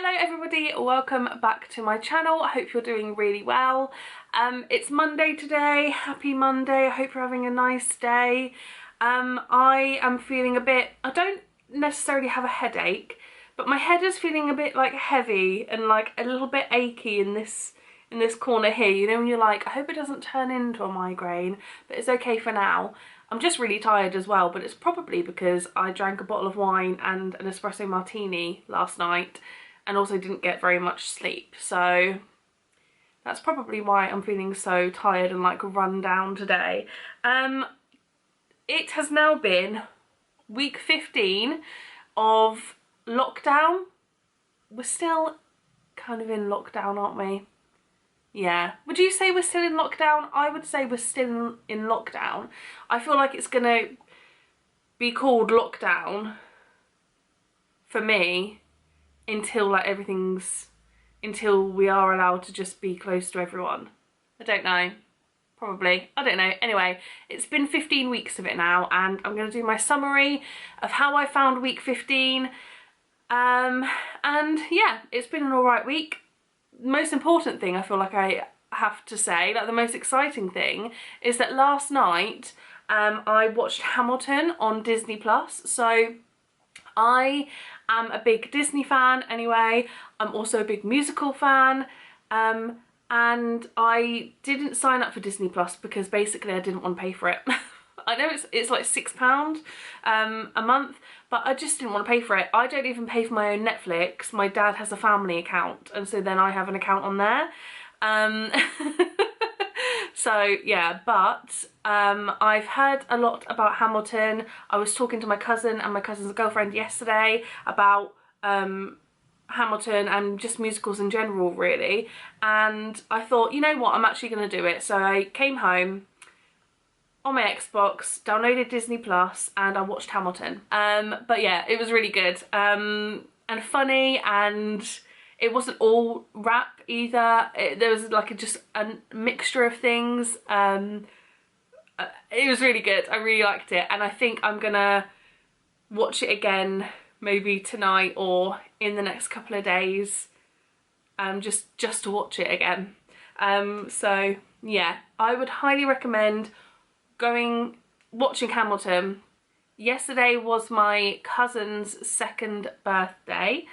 Hello everybody, welcome back to my channel. I hope you're doing really well. It's Monday today. Happy Monday. I hope you're having a nice day. I am feeling a bit, I don't necessarily have a headache, but my head is feeling a bit like heavy and like a little bit achy in this corner here. You know, when you're like, I hope it doesn't turn into a migraine, but it's okay for now. I'm just really tired as well, but it's probably because I drank a bottle of wine and an espresso martini last night and also didn't get very much sleep. So that's probably why I'm feeling so tired and like run down today. It has now been week 15 of lockdown. We're still kind of in lockdown, aren't we? Yeah. Would you say we're still in lockdown? I would say we're still in lockdown. I feel like it's gonna be called lockdown for me until like until we are allowed to just be close to everyone. I don't know. Probably. I don't know. Anyway, it's been 15 weeks of it now, and I'm going to do my summary of how I found week 15. And yeah, it's been an alright week. Most important thing I feel like I have to say, like the most exciting thing, is that last night I watched Hamilton on Disney Plus. So I am a big Disney fan anyway. I'm also a big musical fan, and I didn't sign up for Disney Plus because basically I didn't want to pay for it. I know it's like £6 a month, but I just didn't want to pay for it. I don't even pay for my own Netflix. My dad has a family account, and so then I have an account on there. So yeah, but I've heard a lot about Hamilton. I was talking to my cousin and my cousin's girlfriend yesterday about Hamilton and just musicals in general really, and I thought, you know what, I'm actually going to do it. So I came home on my Xbox, downloaded Disney Plus, and I watched Hamilton. But yeah, it was really good and funny, and it wasn't all rap either. There was like just a mixture of things. It was really good. I really liked it, and I think I'm gonna watch it again maybe tonight or in the next couple of days, just to watch it again. So yeah, I would highly recommend watching Hamilton. Yesterday was my cousin's 2nd birthday,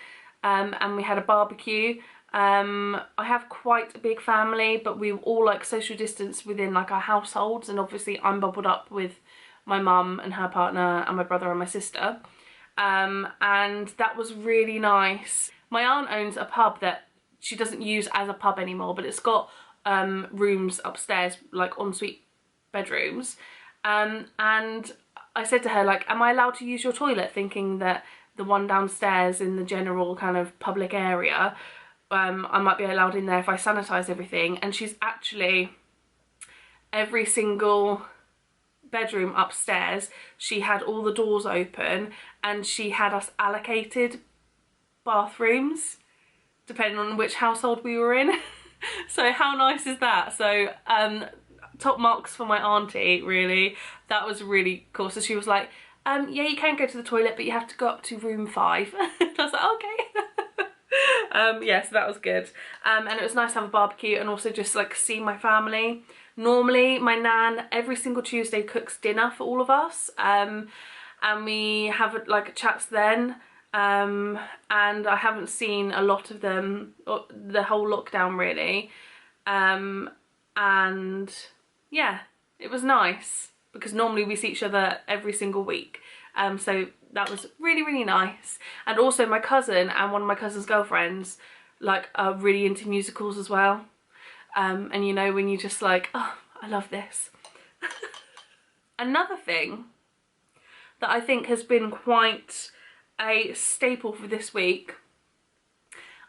and we had a barbecue. I have quite a big family, but we were all like social distance within like our households, and obviously I'm bubbled up with my mum and her partner and my brother and my sister, and that was really nice. My aunt owns a pub that she doesn't use as a pub anymore, but it's got rooms upstairs, like ensuite bedrooms, and I said to her, like, am I allowed to use your toilet, thinking that the one downstairs in the general kind of public area, I might be allowed in there if I sanitize everything. And she's actually, every single bedroom upstairs, she had all the doors open, and she had us allocated bathrooms depending on which household we were in. So how nice is that? So top marks for my auntie, really. That was really cool. So she was like, yeah, you can go to the toilet, but you have to go up to room 5. I was like, okay. Yeah, so that was good. And it was nice to have a barbecue and also just like see my family. Normally my nan every single Tuesday cooks dinner for all of us, and we have like chats then. And I haven't seen a lot of them the whole lockdown really, and yeah, it was nice because normally we see each other every single week, so that was really, really nice. And also my cousin and one of my cousin's girlfriends like are really into musicals as well, and you know, when you just like, oh, I love this. Another thing that I think has been quite a staple for this week,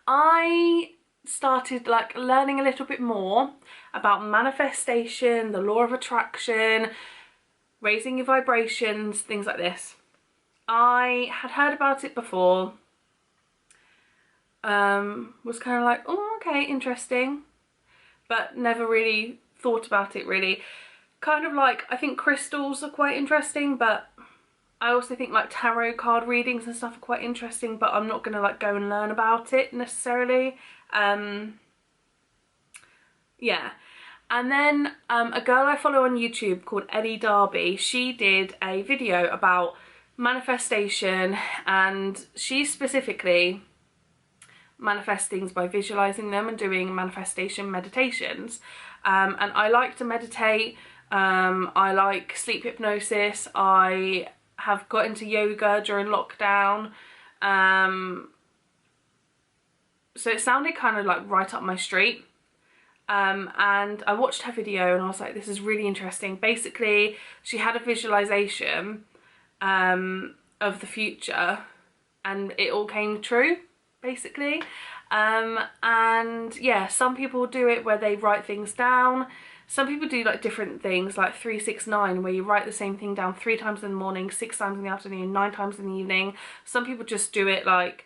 I started like learning a little bit more about manifestation, the law of attraction, raising your vibrations, things like this. I had heard about it before, was kind of like, oh, okay, interesting, but never really thought about it really. Kind of like, I think crystals are quite interesting, but I also think like tarot card readings and stuff are quite interesting, but I'm not gonna like go and learn about it necessarily. Yeah. And then a girl I follow on YouTube called Ellie Darby, she did a video about manifestation, and she specifically manifests things by visualizing them and doing manifestation meditations. And I like to meditate. I like sleep hypnosis. I have got into yoga during lockdown. So it sounded kind of like right up my street. And I watched her video and I was like, this is really interesting. Basically, she had a visualization of the future and it all came true, basically. And yeah, some people do it where they write things down. Some people do like different things, like 369, where you write the same thing down 3 times in the morning, 6 times in the afternoon, 9 times in the evening. Some people just do it like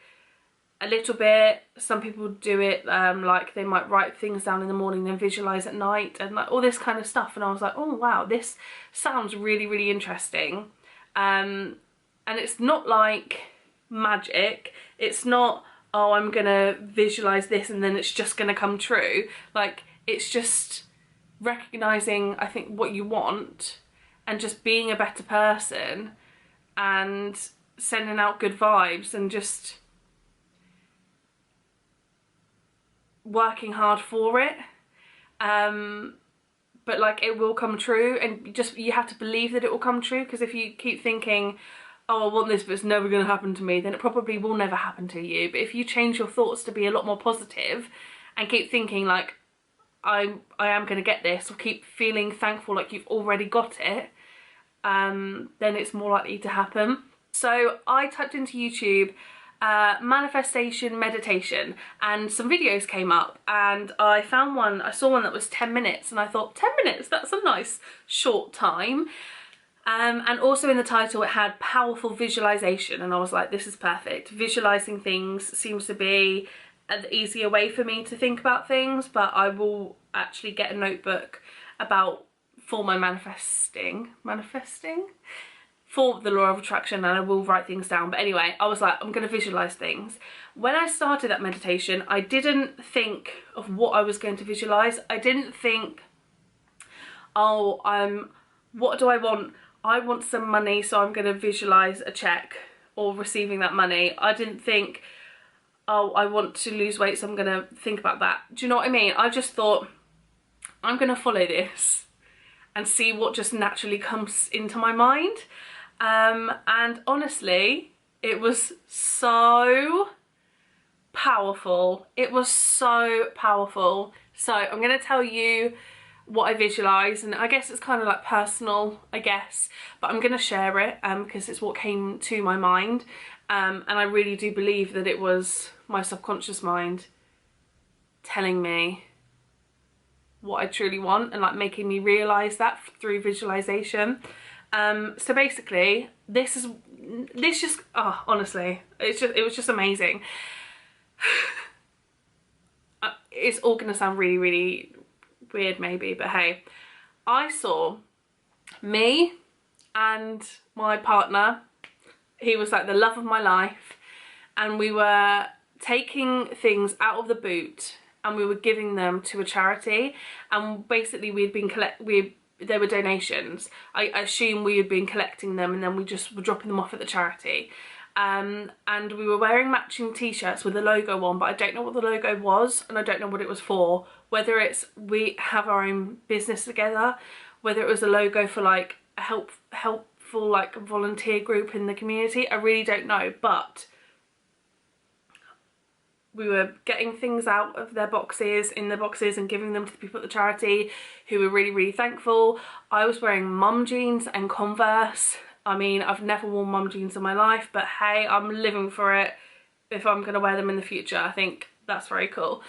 a little bit. Some people do it like they might write things down in the morning, then visualize at night, and like all this kind of stuff. And I was like, oh wow, this sounds really, really interesting. And it's not like magic. It's not, oh, I'm gonna visualize this and then it's just gonna come true. Like, it's just recognizing, I think, what you want and just being a better person and sending out good vibes and just working hard for it. But like, it will come true, and just you have to believe that it will come true, because if you keep thinking, oh, I want this but it's never going to happen to me, then it probably will never happen to you. But if you change your thoughts to be a lot more positive and keep thinking like, I am going to get this, or keep feeling thankful like you've already got it, then it's more likely to happen. So I typed into YouTube manifestation meditation, and some videos came up, and I found one, I saw one that was 10 minutes, and I thought 10 minutes, that's a nice short time. And also in the title it had powerful visualization, and I was like, this is perfect. Visualizing things seems to be an easier way for me to think about things, but I will actually get a notebook for my manifesting for the law of attraction, and I will write things down. But anyway, I was like, I'm going to visualize things. When I started that meditation, I didn't think of what I was going to visualize. I didn't think, oh, what do I want? I want some money, so I'm going to visualize a check or receiving that money. I didn't think, oh, I want to lose weight, so I'm going to think about that. Do you know what I mean? I just thought, I'm going to follow this and see what just naturally comes into my mind. And honestly, it was so powerful. It was so powerful. So I'm going to tell you what I visualised, and I guess it's kind of like personal, I guess, but I'm going to share it because it's what came to my mind. And I really do believe that it was my subconscious mind telling me what I truly want, and like making me realise that through visualisation. So basically, this just, oh, honestly, it was just amazing. It's all gonna sound really, really weird maybe, but hey, I saw me and my partner, he was like the love of my life, and we were taking things out of the boot and we were giving them to a charity, and basically they were donations. I assume we had been collecting them, and then we just were dropping them off at the charity. And we were wearing matching t-shirts with a logo on, but I don't know what the logo was, and I don't know what it was for. Whether it's we have our own business together, whether it was a logo for like a helpful like volunteer group in the community, I really don't know. But we were getting things out of their boxes, in the boxes, and giving them to the people at the charity, who were really, really thankful. I was wearing mum jeans and Converse. I mean, I've never worn mum jeans in my life, but hey, I'm living for it if I'm going to wear them in the future. I think that's very cool.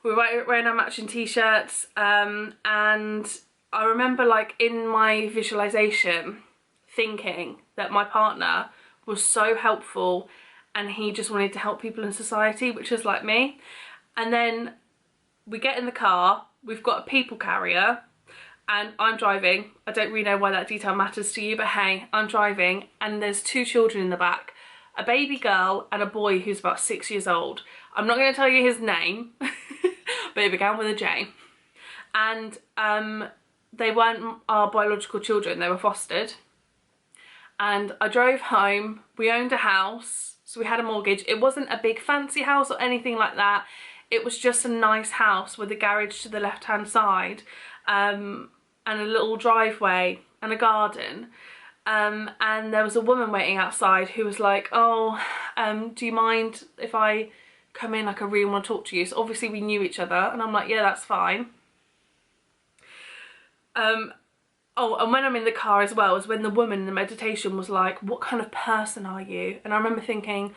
We were wearing our matching t-shirts, and I remember like in my visualization thinking that my partner was so helpful and he just wanted to help people in society, which is like me. And then we get in the car, we've got a people carrier, and I'm driving. I don't really know why that detail matters to you, but hey, I'm driving and there's 2 children in the back, a baby girl and a boy who's about 6 years old. I'm not going to tell you his name, but it began with a J. And they weren't our biological children, they were fostered. And I drove home, we owned a house, so we had a mortgage. It wasn't a big fancy house or anything like that. It was just a nice house with a garage to the left hand side, and a little driveway and a garden. And there was a woman waiting outside who was like, oh, do you mind if I come in, like I really want to talk to you? So obviously we knew each other, and I'm like, yeah, that's fine. Oh, and when I'm in the car as well, is when the woman in the meditation was like, what kind of person are you? And I remember thinking,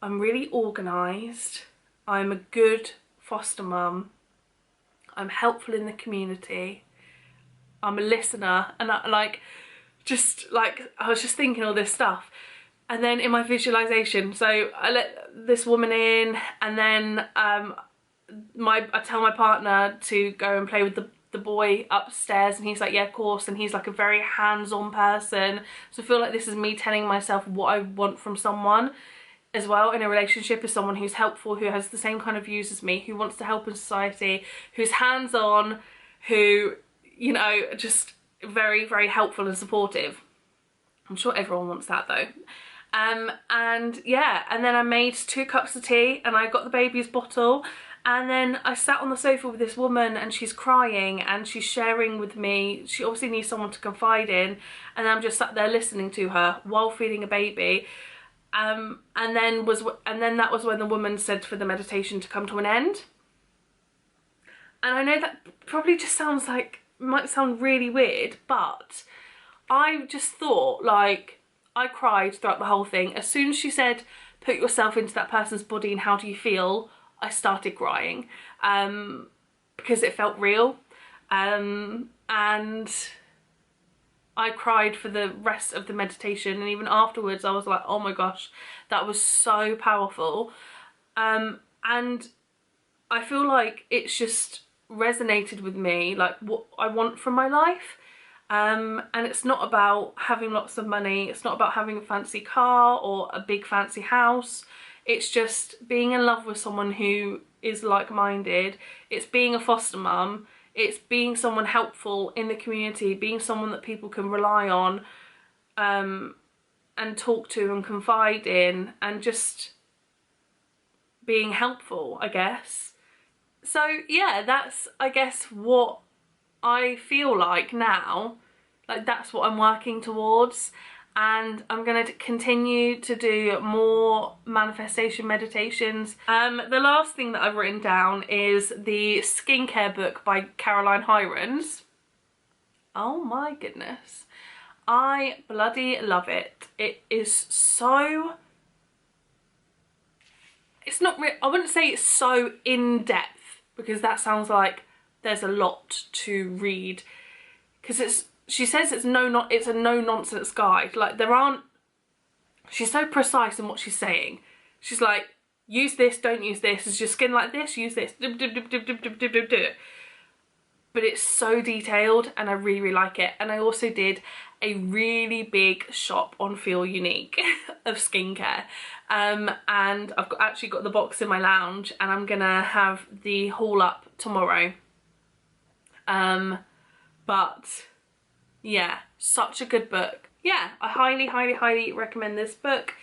I'm really organised, I'm a good foster mum, I'm helpful in the community, I'm a listener, and I was just thinking all this stuff. And then in my visualisation, so I let this woman in, and then I tell my partner to go and play with the boy upstairs, and he's like, yeah, of course. And he's like a very hands-on person, so I feel like this is me telling myself what I want from someone as well in a relationship, is someone who's helpful, who has the same kind of views as me, who wants to help in society, who's hands-on, who, you know, just very, very helpful and supportive. I'm sure everyone wants that though. And yeah, and then I made 2 cups of tea, and I got the baby's bottle. And then I sat on the sofa with this woman, and she's crying and she's sharing with me. She obviously needs someone to confide in, and I'm just sat there listening to her while feeding a baby. And then that was when the woman said for the meditation to come to an end. And I know that probably just might sound really weird, but I just thought, like, I cried throughout the whole thing. As soon as she said, put yourself into that person's body and how do you feel, I started crying, because it felt real, and I cried for the rest of the meditation, and even afterwards I was like, oh my gosh, that was so powerful. And I feel like it's just resonated with me, like what I want from my life. And it's not about having lots of money, it's not about having a fancy car or a big fancy house. It's just being in love with someone who is like-minded. It's being a foster mum. It's being someone helpful in the community, being someone that people can rely on, and talk to and confide in, and just being helpful, I guess. So yeah, that's, I guess, what I feel like now. Like, that's what I'm working towards. And I'm going to continue to do more manifestation meditations. The last thing that I've written down is the skincare book by Caroline Hirons. Oh my goodness. I bloody love it. It is so... It's not really... I wouldn't say it's so in-depth, because that sounds like there's a lot to read. Because it's... She says it's a no-nonsense guide. Like, there aren't... She's so precise in what she's saying. She's like, use this, don't use this. Is your skin like this? Use this. But it's so detailed, and I really, really like it. And I also did a really big shop on Feel Unique of skincare. And I've actually got the box in my lounge, and I'm gonna have the haul up tomorrow. But... yeah, such a good book. Yeah, I highly, highly, highly recommend this book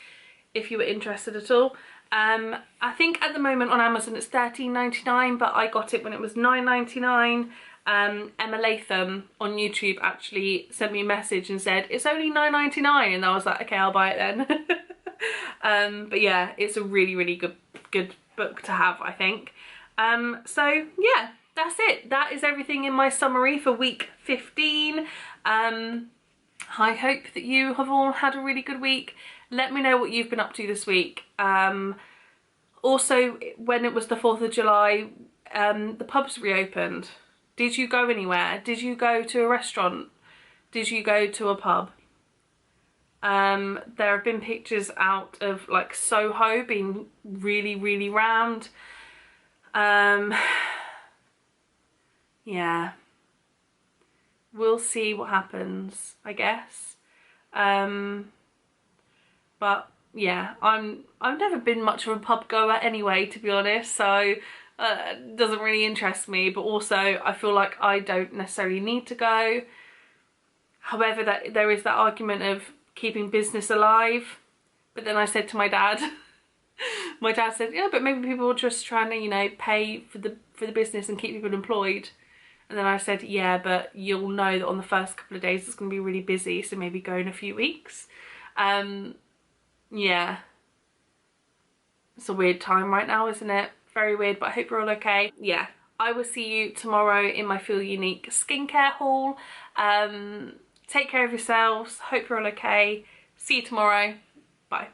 if you were interested at all. I think at the moment on Amazon it's $13.99, but I got it when it was $9.99. Emma Latham on YouTube actually sent me a message and said, it's only $9.99, and I was like, okay, I'll buy it then. But yeah, it's a really, really good book to have, I think. So yeah, that's it. That is everything in my summary for week 15. I hope that you have all had a really good week. Let me know what you've been up to this week. Also, when it was the 4th of July, the pubs reopened. Did you go anywhere? Did you go to a restaurant? Did you go to a pub? There have been pictures out of like Soho being really, really rammed. Yeah. we'll see what happens, I guess. But yeah, I've never been much of a pub goer anyway, to be honest, so it doesn't really interest me, but also I feel like I don't necessarily need to go. However, that there is that argument of keeping business alive. But then I said to my dad, my dad said, yeah, but maybe people are just trying to, you know, pay for the business and keep people employed. And then I said, yeah, but you'll know that on the first couple of days it's going to be really busy, so maybe go in a few weeks. Yeah, it's a weird time right now, isn't it? Very weird, but I hope you're all okay. Yeah, I will see you tomorrow in my Feel Unique skincare haul. Take care of yourselves. Hope you're all okay. See you tomorrow. Bye.